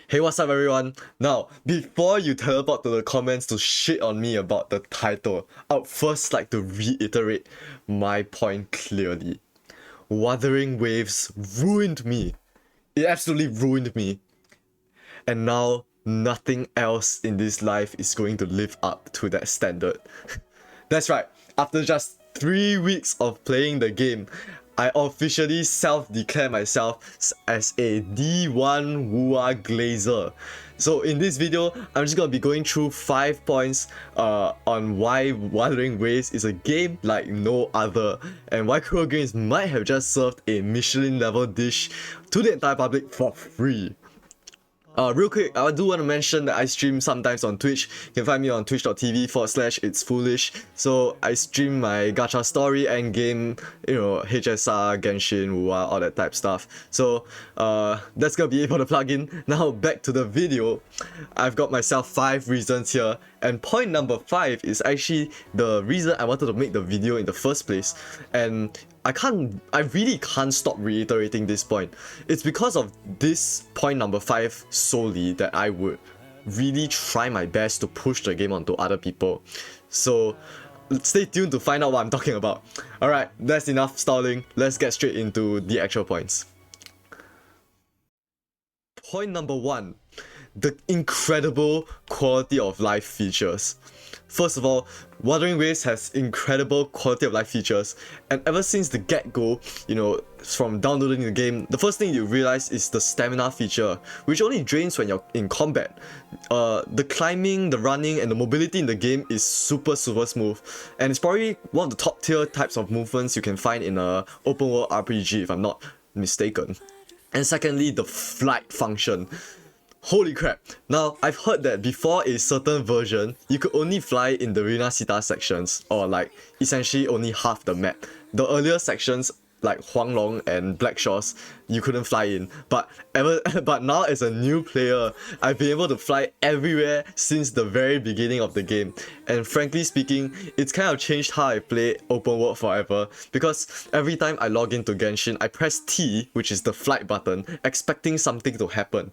Hey, what's up, everyone? Now, before you teleport to the comments to shit on me about the title, I'd first like to reiterate my point clearly. Wuthering Waves ruined me. It absolutely ruined me. And now, nothing else in this life is going to live up to that standard. That's right, after just 3 weeks of playing the game, I officially self-declare myself as a D1 Wua Glazer. So in this video, I'm just gonna be going through 5 points on why Wuthering Waves is a game like no other, and why Cruel Games might have just served a Michelin level dish to the entire public for free. Real quick, I do want to mention that I stream sometimes on Twitch. You can find me on twitch.tv/it's foolish. So I stream my gacha story, endgame, HSR, Genshin, Wuwa, all that type stuff. So that's gonna be it for the plugin. Now back to the video. I've got myself 5 reasons here, and point number 5 is actually the reason I wanted to make the video in the first place. And I really can't stop reiterating this point. It's because of this point number 5 solely that I would really try my best to push the game onto other people. So stay tuned to find out what I'm talking about. Alright, that's enough stalling. Let's get straight into the actual points. Point number 1. The incredible quality of life features. First of all, Wuthering Waves has incredible quality of life features, and ever since the get-go, from downloading the game, the first thing you realize is the stamina feature, which only drains when you're in combat. The climbing, the running, and the mobility in the game is super smooth, and it's probably one of the top tier types of movements you can find in a open world RPG, if I'm not mistaken. And secondly, the flight function. Holy crap. Now, I've heard that before a certain version, you could only fly in the Rinasita sections, or like essentially only half the map. The earlier sections, like Huanglong and Black Shores, you couldn't fly in. But now as a new player, I've been able to fly everywhere since the very beginning of the game. And frankly speaking, it's kind of changed how I play open world forever, because every time I log into Genshin, I press T, which is the flight button, expecting something to happen.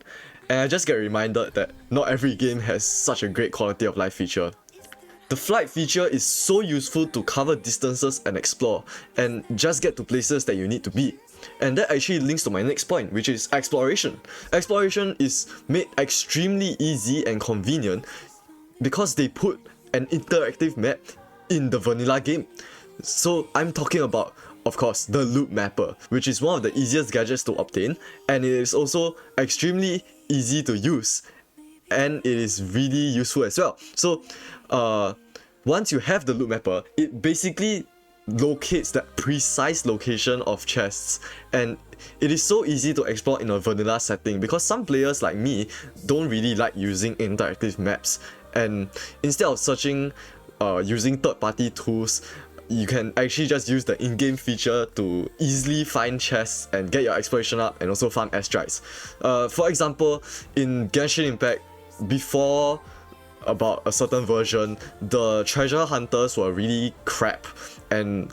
And I just get reminded that not every game has such a great quality of life feature. The flight feature is so useful to cover distances and explore, and just get to places that you need to be. And that actually links to my next point, which is exploration. Exploration is made extremely easy and convenient because they put an interactive map in the vanilla game. So I'm talking about, of course, the loop mapper, which is one of the easiest gadgets to obtain, and it is also extremely easy to use, and it is really useful as well. So once you have the loop mapper, it basically locates that precise location of chests, and it is so easy to explore in a vanilla setting because some players like me don't really like using interactive maps, and instead of searching using third-party tools, you can actually just use the in-game feature to easily find chests and get your exploration up, and also farm airstrikes. For example, in Genshin Impact, before about a certain version, the treasure hunters were really crap, and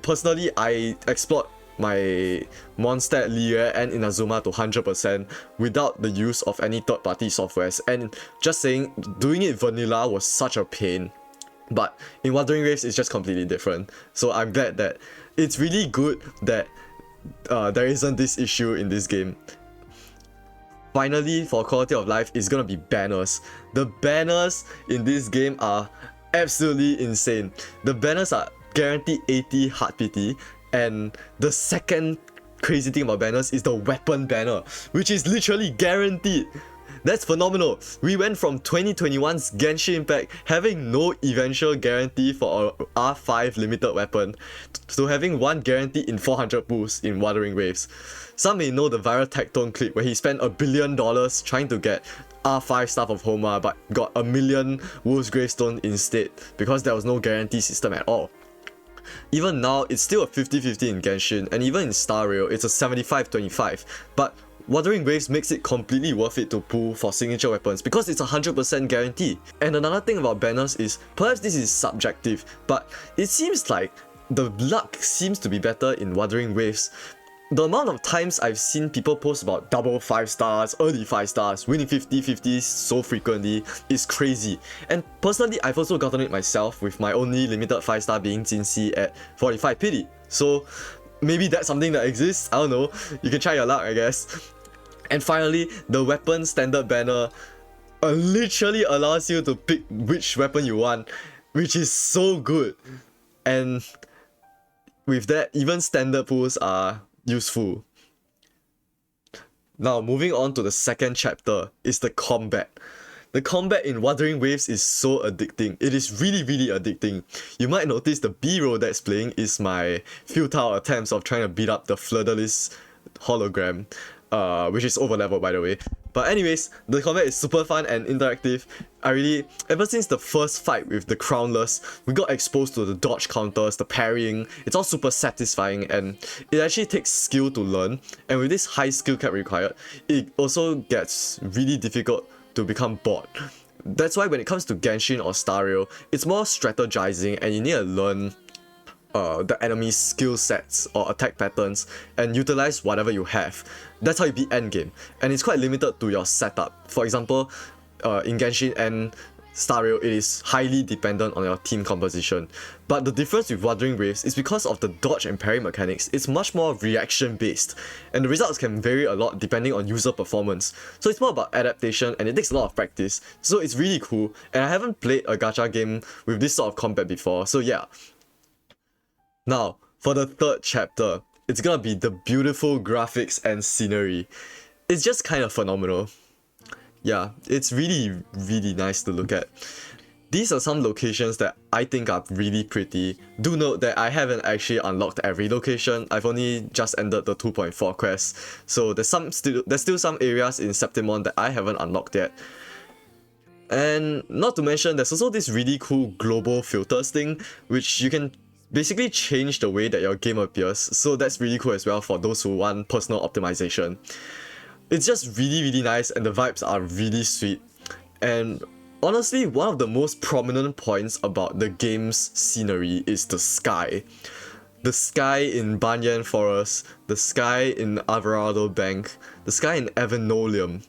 personally I explored my Mondstadt, Liue, and Inazuma to 100% without the use of any third-party softwares, and just saying, doing it vanilla was such a pain. But in Wuthering Waves, it's just completely different. So I'm glad that it's really good that there isn't this issue in this game. Finally, for quality of life, it's gonna be banners. The banners in this game are absolutely insane. The banners are guaranteed 80 heart pity, and the second crazy thing about banners is the weapon banner, which is literally guaranteed. That's phenomenal. We went from 2021's Genshin Impact having no eventual guarantee for a R5 limited weapon to having one guarantee in 400 boosts in Wuthering Waves. Some may know the viral Tectone clip where he spent $1 billion trying to get R5 Staff of Homa but got 1 million Wolf's Gravestone instead because there was no guarantee system at all. Even now, it's still a 50-50 in Genshin, and even in Star Rail, it's a 75-25. But Wuthering Waves makes it completely worth it to pull for signature weapons because it's 100% guarantee. And another thing about banners is, perhaps this is subjective, but it seems like the luck seems to be better in Wuthering Waves the amount of times I've seen people post about double 5 stars, early 5 stars, winning 50-50s so frequently is crazy. And personally, I've also gotten it myself, with my only limited 5-star being Jinxi at 45 pity. So maybe that's something that exists, I don't know, you can try your luck, I guess. And finally, the weapon standard banner literally allows you to pick which weapon you want, which is so good. And with that, even standard pools are useful. Now, moving on to the second chapter is the combat. The combat in Wuthering Waves is so addicting. It is really, really addicting. You might notice the B-roll that's playing is my futile attempts of trying to beat up the Fleur-de-Lis hologram, which is over level, by the way. But anyways, the combat is super fun and interactive. Ever since the first fight with the Crownless, we got exposed to the dodge counters, the parrying. It's all super satisfying, and it actually takes skill to learn. And with this high skill cap required, it also gets really difficult to become bored. That's why when it comes to Genshin or Star Rail, it's more strategizing, and you need to learn the enemy's skill sets or attack patterns and utilize whatever you have. That's how you beat endgame, and it's quite limited to your setup. For example, in Genshin and Star Rail, it is highly dependent on your team composition. But the difference with Wuthering Waves is because of the dodge and parry mechanics, it's much more reaction based, and the results can vary a lot depending on user performance. So it's more about adaptation, and it takes a lot of practice. So it's really cool, and I haven't played a gacha game with this sort of combat before, so yeah. Now, for the third chapter, it's gonna be the beautiful graphics and scenery. It's just kind of phenomenal. Yeah, it's really, really nice to look at. These are some locations that I think are really pretty. Do note that I haven't actually unlocked every location. I've only just ended the 2.4 quest, so there's still some areas in Septimon that I haven't unlocked yet. And not to mention, there's also this really cool global filters thing, which you can basically change the way that your game appears, so that's really cool as well for those who want personal optimization. It's just really, really nice, and the vibes are really sweet. And honestly, one of the most prominent points about the game's scenery is the sky. The sky in Banyan Forest, the sky in Alvarado Bank, the sky in Evanolium,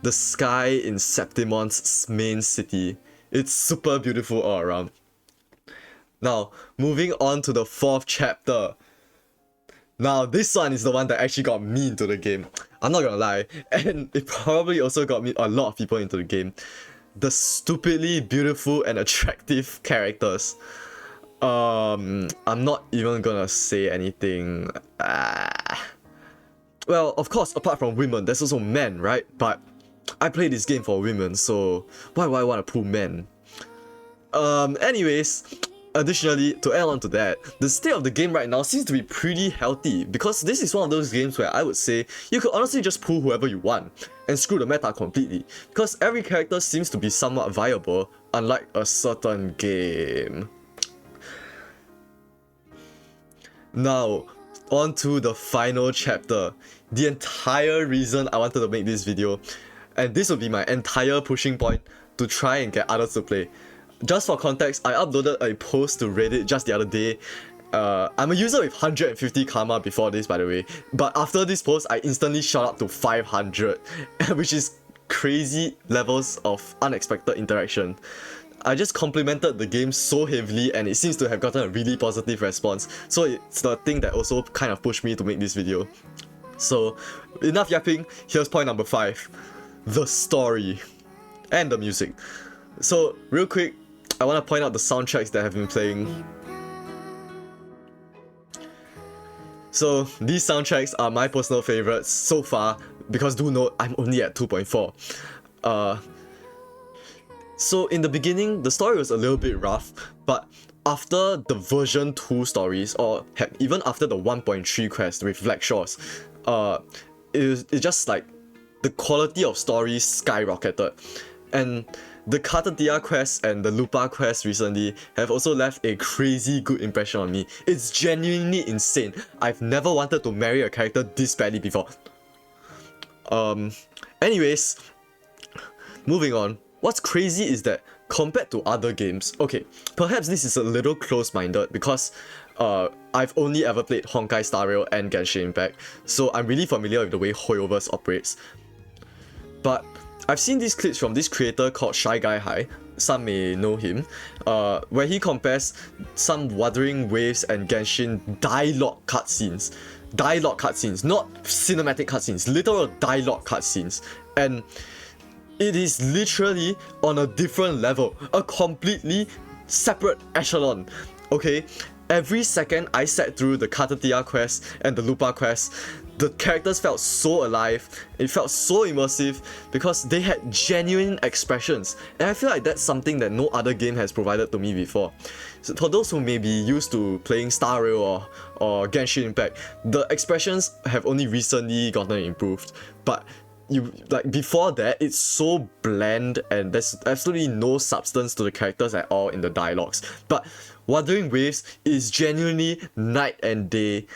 the sky in Septimon's main city. It's super beautiful all around. Now, moving on to the fourth chapter. Now, this one is the one that actually got me into the game. I'm not gonna lie, and it probably also got me a lot of people into the game. The stupidly beautiful and attractive characters. I'm not even gonna say anything. Well, of course, apart from women, there's also men, right? But I play this game for women, so why would I want to pull men? Anyways, additionally, to add on to that, the state of the game right now seems to be pretty healthy, because this is one of those games where I would say you could honestly just pull whoever you want and screw the meta completely, because every character seems to be somewhat viable, unlike a certain game. Now, on to the final chapter, the entire reason I wanted to make this video, and this will be my entire pushing point to try and get others to play. Just for context, I uploaded a post to Reddit just the other day. I'm a user with 150 karma before this, by the way, but after this post, I instantly shot up to 500, which is crazy levels of unexpected interaction. I just complimented the game so heavily, and it seems to have gotten a really positive response, so it's the thing that also kind of pushed me to make this video. So, enough yapping, here's point number 5. The story and the music. So, real quick, I want to point out the soundtracks that have been playing. So, these soundtracks are my personal favorites so far, because do note, I'm only at 2.4. So, in the beginning, the story was a little bit rough, but after the version 2 stories, or heck, even after the 1.3 quest with Black Shores, it's just like the quality of stories skyrocketed. And the Katatia quest and the Lupa quest recently have also left a crazy good impression on me. It's genuinely insane. I've never wanted to marry a character this badly before. Anyways, moving on. What's crazy is that compared to other games, okay, perhaps this is a little close-minded because I've only ever played Honkai Star Rail and Genshin Impact, so I'm really familiar with the way Hoyoverse operates. But I've seen these clips from this creator called Shy Guy High, some may know him, where he compares some Wuthering Waves and Genshin dialogue cutscenes. Dialogue cutscenes, not cinematic cutscenes, literal dialogue cutscenes. And it is literally on a different level, a completely separate echelon. Okay, every second I sat through the Katatia quest and the Lupa quest, the characters felt so alive, it felt so immersive because they had genuine expressions, and I feel like that's something that no other game has provided to me before. So for those who may be used to playing Star Rail or Genshin Impact, the expressions have only recently gotten improved, but before that, it's so bland and there's absolutely no substance to the characters at all in the dialogues. But Wuthering Waves is genuinely night and day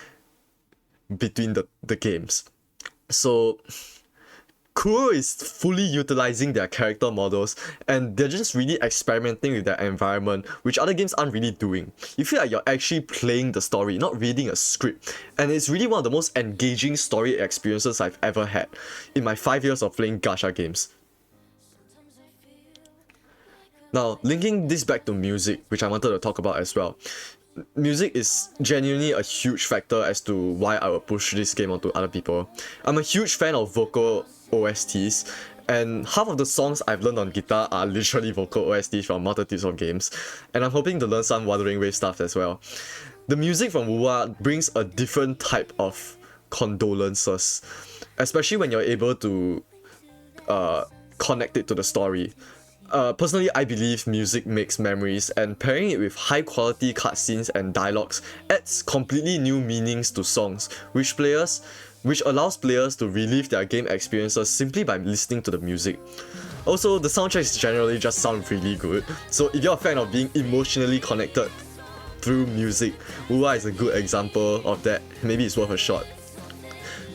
between the games. So Kuro is fully utilizing their character models, and they're just really experimenting with their environment, which other games aren't really doing. You feel like you're actually playing the story, not reading a script, and it's really one of the most engaging story experiences I've ever had in my 5 years of playing gacha games. Now, linking this back to music, which I wanted to talk about as well. Music is genuinely a huge factor as to why I would push this game onto other people. I'm a huge fan of vocal OSTs, and half of the songs I've learned on guitar are literally vocal OSTs from multitudes of games, and I'm hoping to learn some Wuthering Waves stuff as well. The music from Wuwa brings a different type of condolences, especially when you're able to connect it to the story. Personally, I believe music makes memories, and pairing it with high quality cutscenes and dialogues adds completely new meanings to songs, which allows players to relive their game experiences simply by listening to the music. Also, the soundtracks generally just sound really good, so if you're a fan of being emotionally connected through music, Wuwa is a good example of that. Maybe it's worth a shot.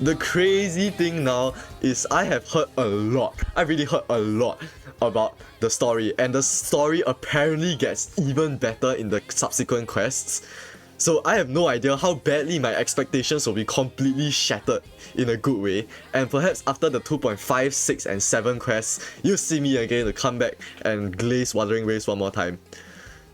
The crazy thing now is I have heard a lot, I really heard a lot about the story, and the story apparently gets even better in the subsequent quests. So I have no idea how badly my expectations will be completely shattered in a good way, and perhaps after the 2.5, 6 and 7 quests, you'll see me again to come back and glaze Wuthering Waves one more time.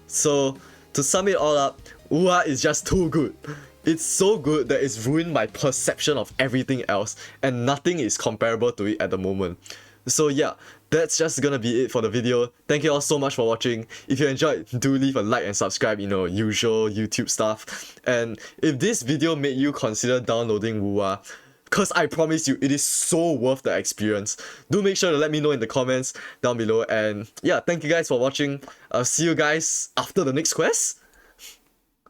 So to sum it all up, Wuwa is just too good. It's so good that it's ruined my perception of everything else, and nothing is comparable to it at the moment. So yeah, that's just gonna be it for the video. Thank you all so much for watching. If you enjoyed, do leave a like and subscribe, usual YouTube stuff. And if this video made you consider downloading Wuwa, cause I promise you, it is so worth the experience, do make sure to let me know in the comments down below. And yeah, thank you guys for watching. I'll see you guys after the next quest.